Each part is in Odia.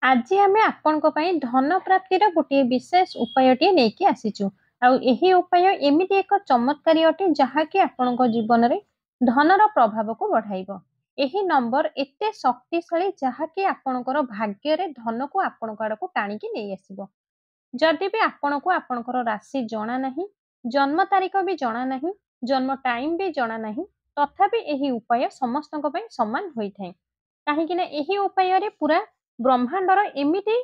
ଆଜି ଆମେ ଆପଣଙ୍କ ପାଇଁ ଧନ ପ୍ରାପ୍ତିର ଗୋଟିଏ ବିଶେଷ ଉପାୟଟିଏ ନେଇକି ଆସିଛୁ। ଆଉ ଏହି ଉପାୟ ଏମିତି ଏକ ଚମତ୍କାରୀ ଅଟେ ଯାହାକି ଆପଣଙ୍କ ଜୀବନରେ ଧନର ପ୍ରଭାବକୁ ବଢାଇବ। ଏହି ନମ୍ବର ଏତେ ଶକ୍ତିଶାଳୀ ଯାହାକି ଆପଣଙ୍କର ଭାଗ୍ୟରେ ଧନକୁ ଆପଣଙ୍କ ଆଡକୁ ଟାଣିକି ନେଇ ଆସିବ। ଯଦି ବି ଆପଣଙ୍କୁ ଆପଣଙ୍କର ରାଶି ଜଣା ନାହିଁ, ଜନ୍ମ ତାରିଖ ବି ଜଣା ନାହିଁ, ଜନ୍ମ ଟାଇମ ବି ଜଣା ନାହିଁ, ତଥାପି ଏହି ଉପାୟ ସମସ୍ତଙ୍କ ପାଇଁ ସମାନ ହୋଇଥାଏ। କାହିଁକି ନା ଏହି ଉପାୟରେ ପୁରା ବ୍ରହ୍ମାଣ୍ଡର ଏମିତି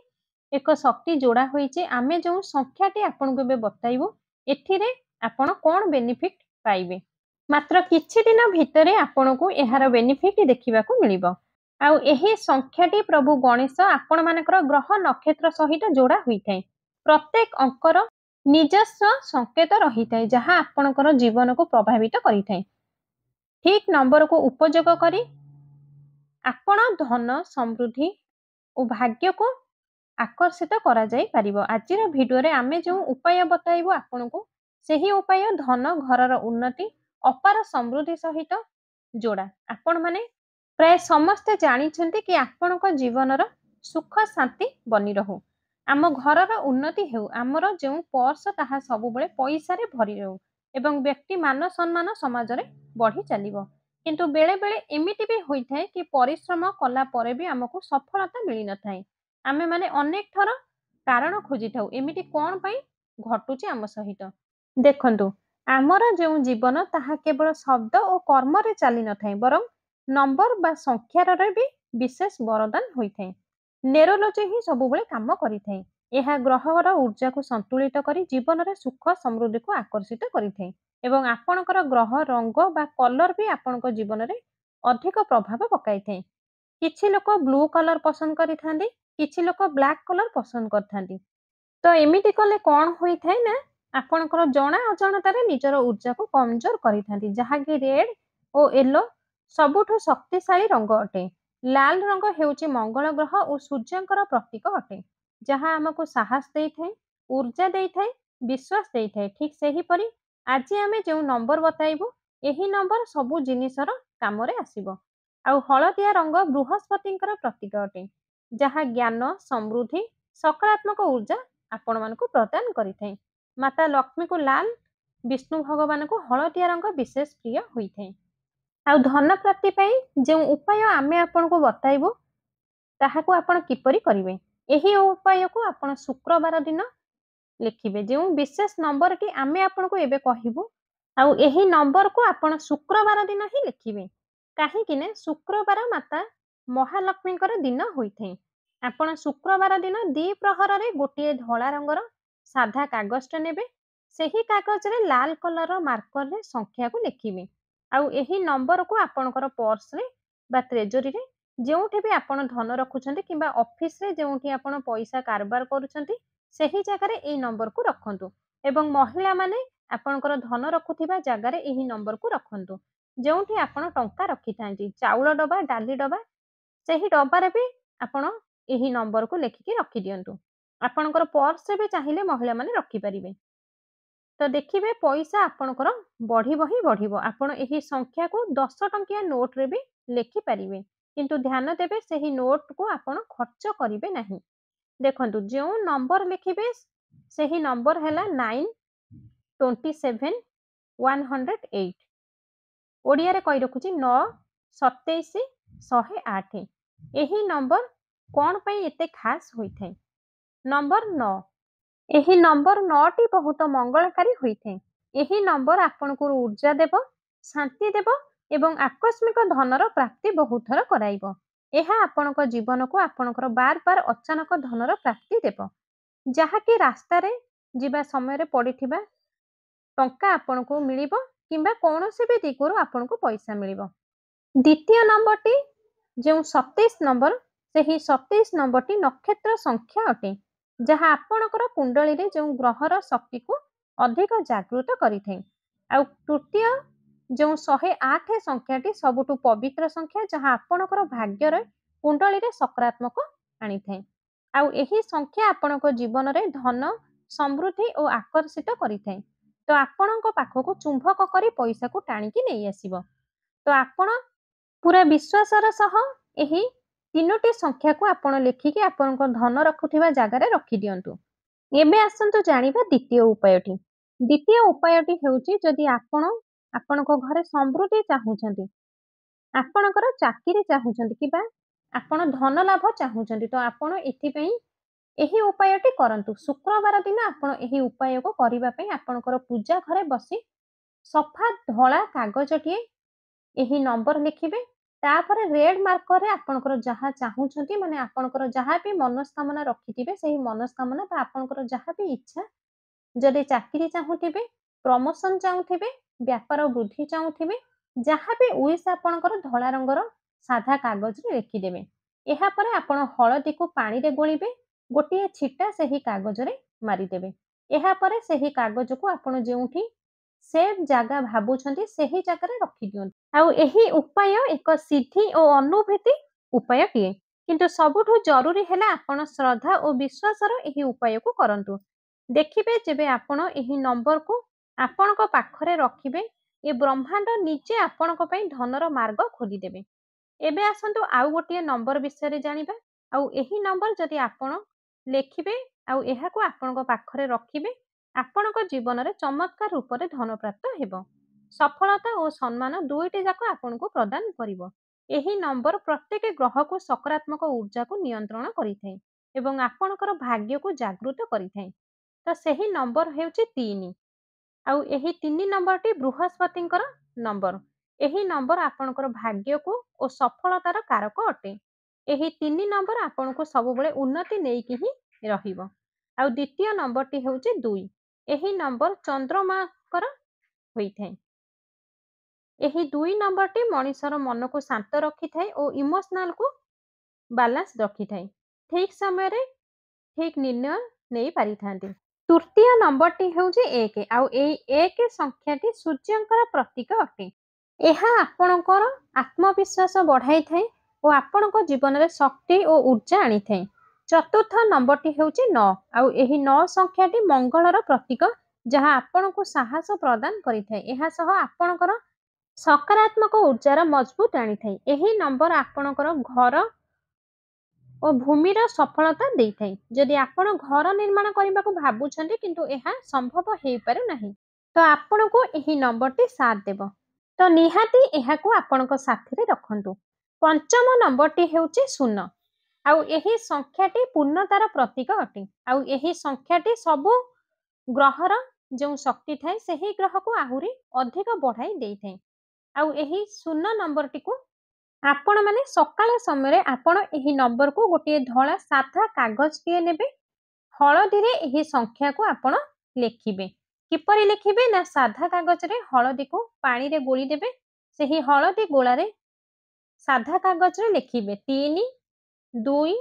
ଏକ ଶକ୍ତି ଯୋଡା ହୋଇଛି। ଆମେ ଯେଉଁ ସଂଖ୍ୟାଟି ଆପଣଙ୍କୁ ଏବେ ବତାଇବୁ, ଏଥିରେ ଆପଣ କଣ ବେନିଫିଟ ପାଇବେ। ମାତ୍ର କିଛି ଦିନ ଭିତରେ ଆପଣଙ୍କୁ ଏହାର ବେନିଫିଟ ଦେଖିବାକୁ ମିଳିବ। ଆଉ ଏହି ସଂଖ୍ୟାଟି ପ୍ରଭୁ ଗଣେଶ ଆପଣମାନଙ୍କର ଗ୍ରହ ନକ୍ଷତ୍ର ସହିତ ଯୋଡା ହୋଇଥାଏ। ପ୍ରତ୍ୟେକ ଅଙ୍କର ନିଜସ୍ୱ ସଂକେତ ରହିଥାଏ ଯାହା ଆପଣଙ୍କର ଜୀବନକୁ ପ୍ରଭାବିତ କରିଥାଏ। ଠିକ ନମ୍ବରକୁ ଉପଯୋଗ କରି ଆପଣ ଧନ, ସମୃଦ୍ଧି ଓ ଭାଗ୍ୟକୁ ଆକର୍ଷିତ କରାଯାଇ ପାରିବ। ଆଜିର ଭିଡିଓରେ ଆମେ ଯେଉଁ ଉପାୟ ବତାଇବୁ ଆପଣଙ୍କୁ, ସେହି ଉପାୟ ଧନ, ଘରର ଉନ୍ନତି, ଅପାର ସମୃଦ୍ଧି ସହିତ ଯୋଡା। ଆପଣମାନେ ପ୍ରାୟ ସମସ୍ତେ ଜାଣିଛନ୍ତି କି ଆପଣଙ୍କ ଜୀବନର ସୁଖ ଶାନ୍ତି ବନି ରହୁ, ଆମ ଘରର ଉନ୍ନତି ହେଉ, ଆମର ଯେଉଁ ପର୍ସ ତାହା ସବୁବେଳେ ପଇସାରେ ଭରି ରହୁ ଏବଂ ବ୍ୟକ୍ତି ମାନ ସମ୍ମାନ ସମାଜରେ ବଢି ଚାଲିବ। କିନ୍ତୁ ବେଳେ ବେଳେ ଏମିତି ବି ହୋଇଥାଏ କି ପରିଶ୍ରମ କଲା ପରେ ବି ଆମକୁ ସଫଳତା ମିଳିନଥାଏ। ଆମେମାନେ ଅନେକ ଥର କାରଣ ଖୋଜିଥାଉ ଏମିତି କଣ ପାଇଁ ଘଟୁଛି ଆମ ସହିତ। ଦେଖନ୍ତୁ, ଆମର ଯେଉଁ ଜୀବନ ତାହା କେବଳ ଶବ୍ଦ ଓ କର୍ମରେ ଚାଲିନଥାଏ, ବରଂ ନମ୍ବର ବା ସଂଖ୍ୟାରରେ ବି ବିଶେଷ ବରଦାନ ହୋଇଥାଏ। ନେରୋଲୋଜି ହିଁ ସବୁବେଳେ କାମ କରିଥାଏ। ଏହା ଗ୍ରହର ଊର୍ଜାକୁ ସନ୍ତୁଳିତ କରି ଜୀବନରେ ସୁଖ ସମୃଦ୍ଧିକୁ ଆକର୍ଷିତ କରିଥାଏ ଏବଂ ଆପଣଙ୍କର ଗ୍ରହ ରଙ୍ଗ ବା କଲର ବି ଆପଣଙ୍କ ଜୀବନରେ ଅଧିକ ପ୍ରଭାବ ପକାଇଥାଏ। କିଛି ଲୋକ ବ୍ଲୁ କଲର ପସନ୍ଦ କରିଥାନ୍ତି, କିଛି ଲୋକ ବ୍ଲାକ୍ କଲର ପସନ୍ଦ କରିଥାନ୍ତି। ତ ଏମିତି କଲେ କଣ ହୋଇଥାଏ ନା, ଆପଣଙ୍କର ଜଣା ଅଜଣାତାରେ ନିଜର ଊର୍ଜାକୁ କମଜୋର କରିଥାନ୍ତି, ଯାହାକି ରେଡ୍ ଓ ୟେଲୋ ସବୁଠୁ ଶକ୍ତିଶାଳୀ ରଙ୍ଗ ଅଟେ। ଲାଲ ରଙ୍ଗ ହେଉଛି ମଙ୍ଗଳ ଗ୍ରହ ଓ ସୂର୍ଯ୍ୟଙ୍କର ପ୍ରତୀକ ଅଟେ, ଯାହା ଆମକୁ ସାହସ ଦେଇଥାଏ, ଊର୍ଜା ଦେଇଥାଏ, ବିଶ୍ୱାସ ଦେଇଥାଏ। ଠିକ୍ ସେହିପରି ଆଜି ଆମେ ଯେଉଁ ନମ୍ବର ବତାଇବୁ, ଏହି ନମ୍ବର ସବୁ ଜିନିଷର କାମରେ ଆସିବ। ଆଉ ହଳଦିଆ ରଙ୍ଗ ବୃହସ୍ପତିଙ୍କର ପ୍ରତୀକ ଅଟେ, ଯାହା ଜ୍ଞାନ, ସମୃଦ୍ଧି, ସକାରାତ୍ମକ ଊର୍ଜା ଆପଣମାନଙ୍କୁ ପ୍ରଦାନ କରିଥାଏ। ମାତା ଲକ୍ଷ୍ମୀଙ୍କୁ ଲାଲ, ବିଷ୍ଣୁ ଭଗବାନଙ୍କୁ ହଳଦିଆ ରଙ୍ଗ ବିଶେଷ ପ୍ରିୟ ହୋଇଥାଏ। ଆଉ ଧନ ପ୍ରାପ୍ତି ପାଇଁ ଯେଉଁ ଉପାୟ ଆମେ ଆପଣଙ୍କୁ ବତାଇବୁ, ତାହାକୁ ଆପଣ କିପରି କରିବେ। ଏହି ଉପାୟକୁ ଆପଣ ଶୁକ୍ରବାର ଦିନ ଲେଖିବେ। ଯେଉଁ ବିଶେଷ ନମ୍ବରଟି ଆମେ ଆପଣଙ୍କୁ ଏବେ କହିବୁ, ଆଉ ଏହି ନମ୍ବରକୁ ଆପଣ ଶୁକ୍ରବାର ଦିନ ହିଁ ଲେଖିବେ। କାହିଁକି ନା ଶୁକ୍ରବାର ମାତା ମହାଲକ୍ଷ୍ମୀଙ୍କର ଦିନ ହୋଇଥାଏ। ଆପଣ ଶୁକ୍ରବାର ଦିନ ଦ୍ୱିପ୍ରହରରେ ଗୋଟିଏ ଧଳା ରଙ୍ଗର ସାଧା କାଗଜଟେ ନେବେ। ସେହି କାଗଜରେ ଲାଲ କଲର ମାର୍କରରେ ସଂଖ୍ୟାକୁ ଲେଖିବେ। ଆଉ ଏହି ନମ୍ବରକୁ ଆପଣଙ୍କର ପର୍ସରେ ବା ଟ୍ରେଜରୀରେ, ଯେଉଁଠି ବି ଆପଣ ଧନ ରଖୁଛନ୍ତି କିମ୍ବା ଅଫିସରେ ଯେଉଁଠି ଆପଣ ପଇସା କାରବାର କରୁଛନ୍ତି, ସେହି ଜାଗାରେ ଏହି ନମ୍ବରକୁ ରଖନ୍ତୁ ଏବଂ ମହିଳାମାନେ ଆପଣଙ୍କର ଧନ ରଖୁଥିବା ଜାଗାରେ ଏହି ନମ୍ବରକୁ ରଖନ୍ତୁ। ଯେଉଁଠି ଆପଣ ଟଙ୍କା ରଖିଥାନ୍ତି, ଚାଉଳ ଡବା, ଡାଲି ଡବା, ସେହି ଡବାରେ ବି ଆପଣ ଏହି ନମ୍ବରକୁ ଲେଖିକି ରଖିଦିଅନ୍ତୁ। ଆପଣଙ୍କର ପର୍ସରେ ବି ଚାହିଁଲେ ମହିଳାମାନେ ରଖିପାରିବେ। ତ ଦେଖିବେ ପଇସା ଆପଣଙ୍କର ବଢିବ ହିଁ ବଢିବ। ଆପଣ ଏହି ସଂଖ୍ୟାକୁ 10 ଟଙ୍କିଆ ନୋଟରେ ବି ଲେଖିପାରିବେ, କିନ୍ତୁ ଧ୍ୟାନ ଦେବେ ସେହି ନୋଟକୁ ଆପଣ ଖର୍ଚ୍ଚ କରିବେ ନାହିଁ। ଦେଖନ୍ତୁ, ଯେଉଁ ନମ୍ବର ଲେଖିବେ ସେହି ନମ୍ବର ହେଲା 9, 27, 108। ଓଡ଼ିଆରେ କହି ରଖୁଛି 9, 27, 108। ଏହି ନମ୍ବର କଣ ପାଇଁ ଏତେ ଖାସ୍ ହୋଇଥାଏ? ନମ୍ବର 9, ଏହି ନମ୍ବର 9ଟି ବହୁତ ମଙ୍ଗଳକାରୀ ହୋଇଥାଏ। ଏହି ନମ୍ବର ଆପଣଙ୍କୁ ଊର୍ଜା ଦେବ, ଶାନ୍ତି ଦେବ ଏବଂ ଆକସ୍ମିକ ଧନର ପ୍ରାପ୍ତି ବହୁତ ଥର କରାଇବ। ଏହା ଆପଣଙ୍କ ଜୀବନକୁ ଆପଣଙ୍କର ବାର ବାର ଅଚାନକ ଧନର ପ୍ରାପ୍ତି ଦେବ, ଯାହାକି ରାସ୍ତାରେ ଯିବା ସମୟରେ ପଡ଼ିଥିବା ଟଙ୍କା ଆପଣଙ୍କୁ ମିଳିବ କିମ୍ବା କୌଣସି ବି ଦିଗରୁ ଆପଣଙ୍କୁ ପଇସା ମିଳିବ। ଦ୍ୱିତୀୟ ନମ୍ବରଟି ଯେଉଁ 27 ନମ୍ବର, ସେହି 27 ନମ୍ବରଟି ନକ୍ଷତ୍ର ସଂଖ୍ୟା ଅଟେ, ଯାହା ଆପଣଙ୍କର କୁଣ୍ଡଳୀରେ ଯେଉଁ ଗ୍ରହର ଶକ୍ତିକୁ ଅଧିକ ଜାଗୃତ କରିଥାଏ। ଆଉ ତୃତୀୟ ଯେଉଁ 108 ସଂଖ୍ୟାଟି ସବୁଠୁ ପବିତ୍ର ସଂଖ୍ୟା, ଯାହା ଆପଣଙ୍କର ଭାଗ୍ୟର କୁଣ୍ଡଳୀରେ ସକାରାତ୍ମକ ଆଣିଥାଏ। ଆଉ ଏହି ସଂଖ୍ୟା ଆପଣଙ୍କ ଜୀବନରେ ଧନ, ସମୃଦ୍ଧି ଓ ଆକର୍ଷିତ କରିଥାଏ। ତ ଆପଣଙ୍କ ପାଖକୁ ଚୁମ୍ବକ କରି ପଇସାକୁ ଟାଣିକି ନେଇ ଆସିବ। ତ ଆପଣ ପୁରା ବିଶ୍ୱାସର ସହ ଏହି ତିନୋଟି ସଂଖ୍ୟାକୁ ଆପଣ ଲେଖିକି ଆପଣଙ୍କ ଧନ ରଖୁଥିବା ଜାଗାରେ ରଖିଦିଅନ୍ତୁ। ଏବେ ଆସନ୍ତୁ ଜାଣିବା ଦ୍ୱିତୀୟ ଉପାୟଟି। ଦ୍ୱିତୀୟ ଉପାୟଟି ହେଉଛି ଯଦି ଆପଣ ଆପଣଙ୍କ ଘରେ ସମୃଦ୍ଧି ଚାହୁଁଛନ୍ତି, ଆପଣଙ୍କର ଚାକିରି ଚାହୁଁଛନ୍ତି କିମ୍ବା ଆପଣ ଧନ ଲାଭ ଚାହୁଁଛନ୍ତି, ତ ଆପଣ ଏଥିପାଇଁ ଏହି ଉପାୟଟି କରନ୍ତୁ। ଶୁକ୍ରବାର ଦିନ ଆପଣ ଏହି ଉପାୟକୁ କରିବା ପାଇଁ ଆପଣଙ୍କର ପୂଜା ଘରେ ବସି ସଫା ଧଳା କାଗଜଟିଏ ଏହି ନମ୍ବର ଲେଖିବେ। ତାପରେ ରେଡ୍ ମାର୍କରରେ ଆପଣଙ୍କର ଯାହା ଚାହୁଁଛନ୍ତି, ମାନେ ଆପଣଙ୍କର ଯାହା ବି ମନସ୍କାମନା ରଖିଥିବେ ସେହି ମନସ୍କାମନା ବା ଆପଣଙ୍କର ଯାହା ବି ଇଚ୍ଛା, ଯଦି ଚାକିରି ଚାହୁଁଥିବେ, ପ୍ରମୋସନ ଚାହୁଁଥିବେ, ବ୍ୟାପାର ବୃଦ୍ଧି ଚାହୁଁଥିବେ, ଯାହା ବି ୱିଶ୍ ଆପଣଙ୍କର ଧଳା ରଙ୍ଗର ସାଧା କାଗଜରେ ଲେଖିଦେବେ। ଏହାପରେ ଆପଣ ହଳଦୀକୁ ପାଣିରେ ଗୋଳିବେ, ଗୋଟିଏ ଛିଟା ସେହି କାଗଜରେ ମାରିଦେବେ। ଏହାପରେ ସେହି କାଗଜକୁ ଆପଣ ଯେଉଁଠି ସେଭ୍ ଜାଗା ଭାବୁଛନ୍ତି ସେହି ଜାଗାରେ ରଖିଦିଅନ୍ତୁ। ଆଉ ଏହି ଉପାୟ ଏକ ସିଦ୍ଧି ଓ ଅନୁଭୂତି ଉପାୟଟିଏ, କିନ୍ତୁ ସବୁଠୁ ଜରୁରୀ ହେଲା ଆପଣ ଶ୍ରଦ୍ଧା ଓ ବିଶ୍ୱାସର ଏହି ଉପାୟକୁ କରନ୍ତୁ। ଦେଖିବେ ଯେବେ ଆପଣ ଏହି ନମ୍ବରକୁ ଆପଣଙ୍କ ପାଖରେ ରଖିବେ, ଏ ବ୍ରହ୍ମାଣ୍ଡ ନିଜେ ଆପଣଙ୍କ ପାଇଁ ଧନର ମାର୍ଗ ଖୋଲିଦେବେ। ଏବେ ଆସନ୍ତୁ ଆଉ ଗୋଟିଏ ନମ୍ବର ବିଷୟରେ ଜାଣିବା। ଆଉ ଏହି ନମ୍ବର ଯଦି ଆପଣ ଲେଖିବେ ଆଉ ଏହାକୁ ଆପଣଙ୍କ ପାଖରେ ରଖିବେ, ଆପଣଙ୍କ ଜୀବନରେ ଚମତ୍କାର ରୂପରେ ଧନ ପ୍ରାପ୍ତ ହେବ। ସଫଳତା ଓ ସମ୍ମାନ ଦୁଇଟି ଯାକ ଆପଣଙ୍କୁ ପ୍ରଦାନ କରିବ। ଏହି ନମ୍ବର ପ୍ରତ୍ୟେକ ଗ୍ରହକୁ ସକାରାତ୍ମକ ଊର୍ଜାକୁ ନିୟନ୍ତ୍ରଣ କରିଥାଏ ଏବଂ ଆପଣଙ୍କର ଭାଗ୍ୟକୁ ଜାଗୃତ କରିଥାଏ। ତ ସେହି ନମ୍ବର ହେଉଛି 3। ଆଉ ଏହି 3 ନମ୍ବରଟି ବୃହସ୍ପତିଙ୍କର ନମ୍ବର। ଏହି ନମ୍ବର ଆପଣଙ୍କର ଭାଗ୍ୟକୁ ଓ ସଫଳତାର କାରକ ଅଟେ। ଏହି 3 ନମ୍ବର ଆପଣଙ୍କୁ ସବୁବେଳେ ଉନ୍ନତି ନେଇକି ହିଁ ରହିବ। ଆଉ ଦ୍ୱିତୀୟ ନମ୍ବରଟି ହେଉଛି 2। ଏହି ନମ୍ବର ଚନ୍ଦ୍ରମାଙ୍କର ହୋଇଥାଏ। ଏହି 2 ନମ୍ବରଟି ମଣିଷର ମନକୁ ଶାନ୍ତ ରଖିଥାଏ ଓ ଇମୋସନାଲକୁ ବାଲାନ୍ସ ରଖିଥାଏ। ଠିକ୍ ସମୟରେ ଠିକ୍ ନିର୍ଣ୍ଣୟ ନେଇ ପାରିଥାନ୍ତି। ତୃତୀୟ ନମ୍ବରଟି ହେଉଛି 1। ଆଉ ଏହି 1 ସଂଖ୍ୟାଟି ସୂର୍ଯ୍ୟଙ୍କର ପ୍ରତୀକ ଅଟେ। ଏହା ଆପଣଙ୍କର ଆତ୍ମବିଶ୍ୱାସ ବଢ଼ାଇଥାଏ ଓ ଆପଣଙ୍କ ଜୀବନରେ ଶକ୍ତି ଓ ଊର୍ଜା ଆଣିଥାଏ। ଚତୁର୍ଥ ନମ୍ବରଟି ହେଉଛି 9। ଆଉ ଏହି 9 ସଂଖ୍ୟାଟି ମଙ୍ଗଳର ପ୍ରତୀକ, ଯାହା ଆପଣଙ୍କୁ ସାହସ ପ୍ରଦାନ କରିଥାଏ। ଏହା ସହ ଆପଣଙ୍କର ସକାରାତ୍ମକ ଊର୍ଜାର ମଜବୁତ ଆଣିଥାଏ। ଏହି ନମ୍ବର ଆପଣଙ୍କର ଘର ଓ ଭୂମିର ସଫଳତା ଦେଇଥାଏ। ଯଦି ଆପଣ ଘର ନିର୍ମାଣ କରିବାକୁ ଭାବୁଛନ୍ତି କିନ୍ତୁ ଏହା ସମ୍ଭବ ହେଇପାରୁନାହିଁ, ତ ଆପଣଙ୍କୁ ଏହି ନମ୍ବରଟି ସାଥ ଦେବ। ତ ନିହାତି ଏହାକୁ ଆପଣଙ୍କ ସାଥିରେ ରଖନ୍ତୁ। ପଞ୍ଚମ ନମ୍ବରଟି ହେଉଛି 0। ଆଉ ଏହି ସଂଖ୍ୟାଟି ପୂର୍ଣ୍ଣତାର ପ୍ରତୀକ ଅଟେ। ଆଉ ଏହି ସଂଖ୍ୟାଟି ସବୁ ଗ୍ରହର ଯେଉଁ ଶକ୍ତି ଥାଏ ସେହି ଗ୍ରହକୁ ଆହୁରି ଅଧିକ ବଢ଼ାଇ ଦେଇଥାଏ। ଆଉ ଏହି 0 ନମ୍ବରଟିକୁ ଆପଣମାନେ ସକାଳ ସମୟରେ ଆପଣ ଏହି ନମ୍ବରକୁ ଗୋଟିଏ ଧଳା ସାଧା କାଗଜଟିଏ ନେବେ। ହଳଦୀରେ ଏହି ସଂଖ୍ୟାକୁ ଆପଣ ଲେଖିବେ। କିପରି ଲେଖିବେ ନା ସାଧା କାଗଜରେ ହଳଦୀକୁ ପାଣିରେ ଗୋଳିଦେବେ। ସେହି ହଳଦୀ ଗୋଳାରେ ସାଧା କାଗଜରେ ଲେଖିବେ 3, 2,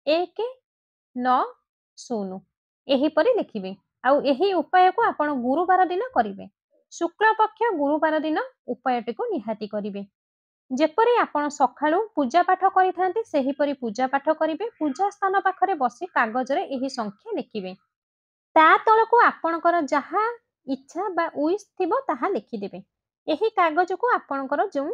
1, 9, 0। ଏହିପରି ଲେଖିବେ। ଆଉ ଏହି ଉପାୟକୁ ଆପଣ ଗୁରୁବାର ଦିନ କରିବେ। ଶୁକ୍ଳପକ୍ଷ ଗୁରୁବାର ଦିନ ଉପାୟଟିକୁ ନିହାତି କରିବେ। ଯେପରି ଆପଣ ସକାଳୁ ପୂଜା ପାଠ କରିଥାନ୍ତି ସେହିପରି ପୂଜା ପାଠ କରିବେ। ପୂଜା ସ୍ଥାନ ପାଖରେ ବସି କାଗଜରେ ଏହି ସଂଖ୍ୟା ଲେଖିବେ। ତା ତଳକୁ ଆପଣଙ୍କର ଯାହା ଇଚ୍ଛା ବା ୱିଶ୍ ଥିବ ତାହା ଲେଖିଦେବେ। ଏହି କାଗଜକୁ ଆପଣଙ୍କର ଯେଉଁ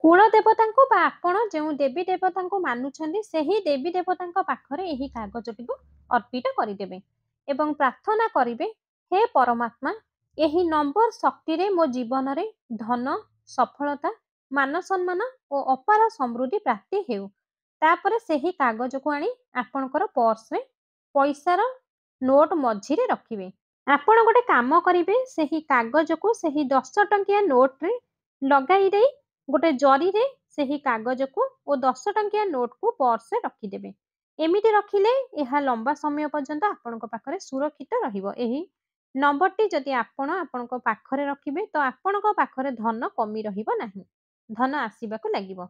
କୁଳ ଦେବତାଙ୍କୁ ବା ଆପଣ ଯେଉଁ ଦେବୀ ଦେବତାଙ୍କୁ ମାନୁଛନ୍ତି ସେହି ଦେବୀ ଦେବତାଙ୍କ ପାଖରେ ଏହି କାଗଜଟିକୁ ଅର୍ପିତ କରିଦେବେ ଏବଂ ପ୍ରାର୍ଥନା କରିବେ, ହେ ପରମାତ୍ମା, ଏହି ନମ୍ବର ଶକ୍ତିରେ ମୋ ଜୀବନରେ ଧନ, ସଫଳତା, ମାନ ସମ୍ମାନ ଓ ଅପାର ସମୃଦ୍ଧି ପ୍ରାପ୍ତି ହେଉ। ତାପରେ ସେହି କାଗଜକୁ ଆଣି ଆପଣଙ୍କର ପର୍ସରେ ପଇସାର ନୋଟ ମଝିରେ ରଖିବେ। ଆପଣ ଗୋଟେ କାମ କରିବେ, ସେହି କାଗଜକୁ ସେହି 10 ଟଙ୍କିଆ ନୋଟରେ ଲଗାଇ ଦେଇ ଗୋଟେ ଜରିରେ ସେହି କାଗଜକୁ ଓ 10 ଟଙ୍କିଆ ନୋଟକୁ ପର୍ସରେ ରଖିଦେବେ। ଏମିତି ରଖିଲେ ଏହା ଲମ୍ବା ସମୟ ପର୍ଯ୍ୟନ୍ତ ଆପଣଙ୍କ ପାଖରେ ସୁରକ୍ଷିତ ରହିବ। ଏହି ନମ୍ବରଟି ଯଦି ଆପଣ ଆପଣଙ୍କ ପାଖରେ ରଖିବେ ତ ଆପଣଙ୍କ ପାଖରେ ଧନ କମି ରହିବ ନାହିଁ, ଧନ ଆସିବାକୁ ଲାଗିବ।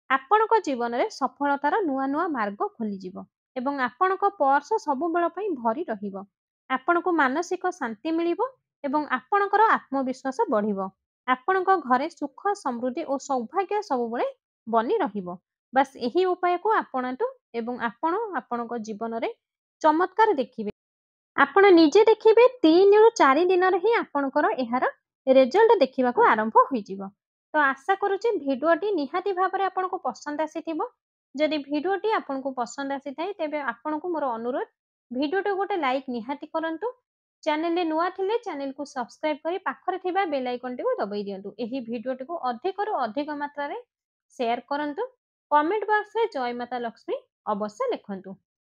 ଆପଣଙ୍କ ଜୀବନରେ ସଫଳତାର ନୂଆ ନୂଆ ମାର୍ଗ ଖୋଲିଯିବ ଏବଂ ଆପଣଙ୍କ ପର୍ସ ସବୁବେଳ ପାଇଁ ଭରି ରହିବ। ଆପଣଙ୍କୁ ମାନସିକ ଶାନ୍ତି ମିଳିବ ଏବଂ ଆପଣଙ୍କର ଆତ୍ମବିଶ୍ୱାସ ବଢ଼ିବ। ଆପଣଙ୍କ ଘରେ ସୁଖ, ସମୃଦ୍ଧି ଓ ସୌଭାଗ୍ୟ ସବୁବେଳେ ବନି ରହିବ। ବାସ୍ ଏହି ଉପାୟକୁ ଆପଣାନ୍ତୁ ଏବଂ ଆପଣ ଆପଣଙ୍କ ଜୀବନରେ ଚମତ୍କାର ଦେଖିବେ। ଆପଣ ନିଜେ ଦେଖିବେ 3 ରୁ 4 ଦିନରେ ହିଁ ଆପଣଙ୍କର ଏହାର ରେଜଲ୍ଟ ଦେଖିବାକୁ ଆରମ୍ଭ ହୋଇଯିବ। ତ ଆଶା କରୁଛି ଭିଡ଼ିଓଟି ନିହାତି ଭାବରେ ଆପଣଙ୍କୁ ପସନ୍ଦ ଆସିଥିବ। जदि भिडियोटी आपको पसंद आसी थाए तेबे आपनको मोर अनुरोध भिडियोटी गोटे लाइक निहाती करंतु। चैनल नुआ थिले चैनल को सब्सक्राइब करी पाखरे थिबा बेल आइकन टी को दबाई दियंतु। एही भिडियोटी को अधिकरू अधिक मात्रा रे शेयर करंतु। कमेंट बॉक्स रे जय माता लक्ष्मी अवश्य लिखंतु।